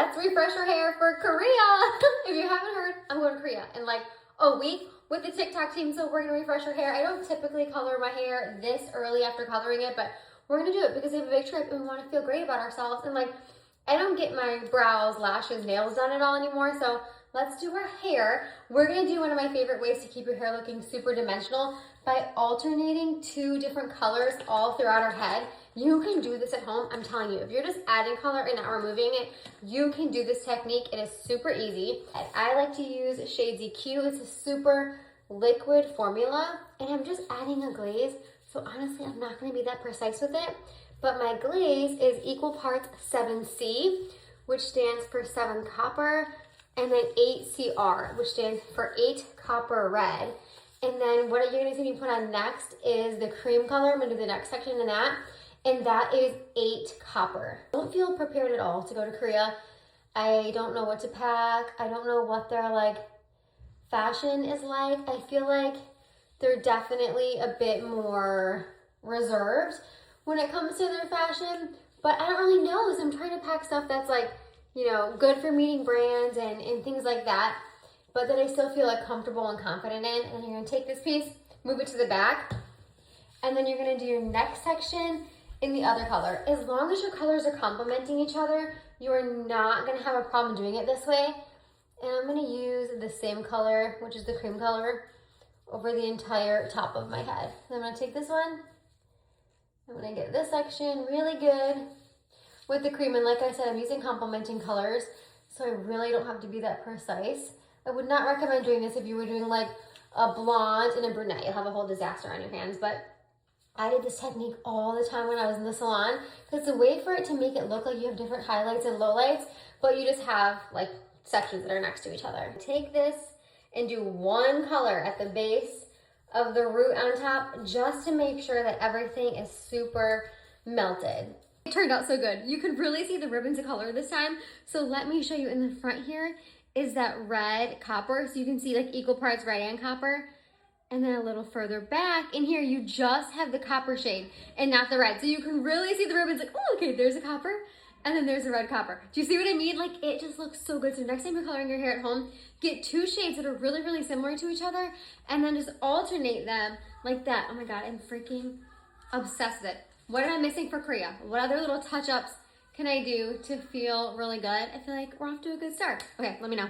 let's refresh our hair for Korea. If you haven't heard, I'm going to Korea in like a week with the TikTok team, so we're gonna refresh our hair. I don't typically color my hair this early after coloring it, but we're gonna do it because we have a big trip and we wanna feel great about ourselves. And like, I don't get my brows, lashes, nails done at all anymore, so let's do our hair. We're gonna do one of my favorite ways to keep your hair looking super dimensional by alternating 2 different colors all throughout our head. You can do this at home, I'm telling you. If you're just adding color and not removing it, you can do this technique. It is super easy. I like to use Shades EQ. It's a super liquid formula, and I'm just adding a glaze. So honestly, I'm not gonna be that precise with it, but my glaze is equal parts 7C, which stands for 7 copper, and then 8 CR, which stands for 8 copper red. And then what you're gonna see me put on next is the cream color. I'm gonna do the next section in that, and that is 8 copper. I don't feel prepared at all to go to Korea. I don't know what to pack. I don't know what their like fashion is like. I feel like they're definitely a bit more reserved when it comes to their fashion, but I don't really know, so I'm trying to pack stuff that's like, you know, good for meeting brands and things like that, but that I still feel like comfortable and confident in. And you're gonna take this piece, move it to the back, and then you're gonna do your next section in the other color. As long as your colors are complementing each other, you are not gonna have a problem doing it this way. And I'm gonna use the same color, which is the cream color, over the entire top of my head. So I'm gonna take this one, I'm gonna get this section really good with the cream. And like I said, I'm using complementing colors, so I really don't have to be that precise. I would not recommend doing this if you were doing like a blonde and a brunette. You'll have a whole disaster on your hands, but I did this technique all the time when I was in the salon, because it's a way for it to make it look like you have different highlights and lowlights, but you just have like sections that are next to each other. Take this and do 1 color at the base of the root on top, just to make sure that everything is super melted. It turned out so good. You could really see the ribbons of color this time. So let me show you in the front here is that red copper. So you can see like equal parts red and copper. And then a little further back in here, you just have the copper shade and not the red. So you can really see the ribbons like, oh, okay, there's a copper. And then there's a red copper. Do you see what I mean? Like, it just looks so good. So next time you're coloring your hair at home, get 2 shades that are really, really similar to each other, and then just alternate them like that. Oh my God, I'm freaking obsessed with it. What am I missing for Korea? What other little touch-ups can I do to feel really good? I feel like we're off to a good start. Okay, let me know.